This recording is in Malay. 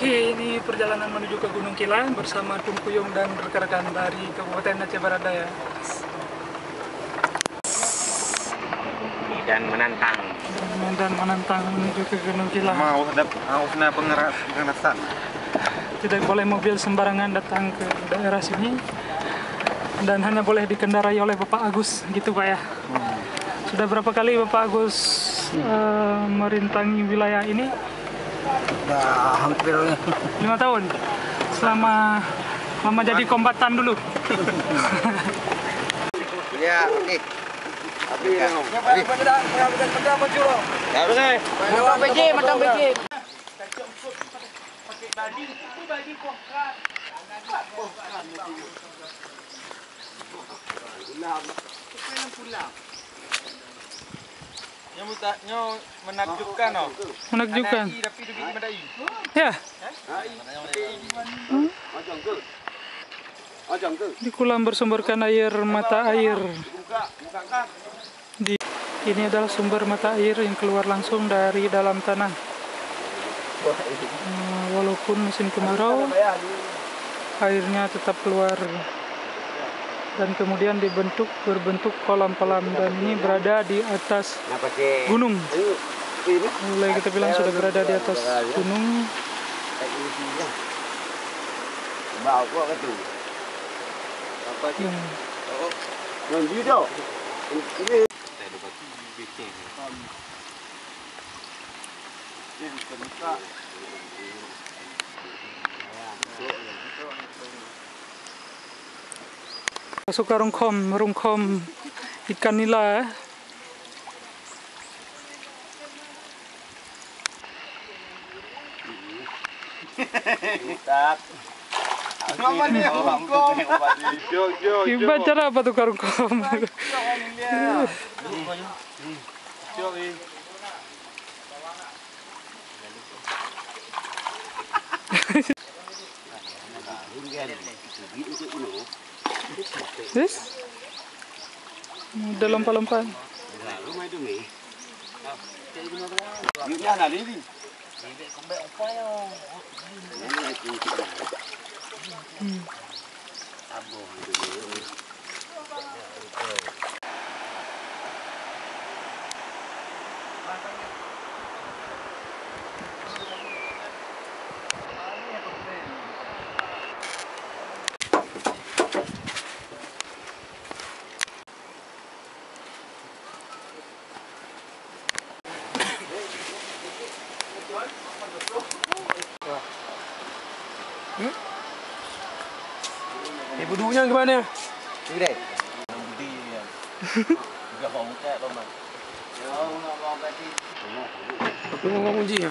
Oke, ini perjalanan menuju ke Gunung Kilang bersama Tungkuyung dan rekan-rekan dari Kabupaten Aceh Barat Daya. Dan menantang. Dan menantang menuju ke Gunung Kilang. Mau ada pengerasan. Tidak boleh mobil sembarangan datang ke daerah sini dan hanya boleh dikendarai oleh Bapak Agus, gitu Pak ya. Sudah berapa kali Bapak Agus merintangi wilayah ini? Sudah hampir 5 tahun. Selama jadi kombatan dulu. Ya, oke. Tapi Matang biji. Menakjubkan, oh. Menakjubkan. Tapi duduk medai. Ya. Di kolam bersumberkan air mata air. Ini adalah sumber mata air yang keluar langsung dari dalam tanah. Walaupun musim kemarau, airnya tetap keluar dan kemudian berbentuk kolam-kolam, dan ini berada di atas gunung. Mulai kita bilang sudah berada di atas gunung. Suka rungkom ikan nila. Gimana cara apa tuh rungkom? Yes. Udah lompat-lompat. Budunya gimana? Gede. Aku ngomong kunci ya.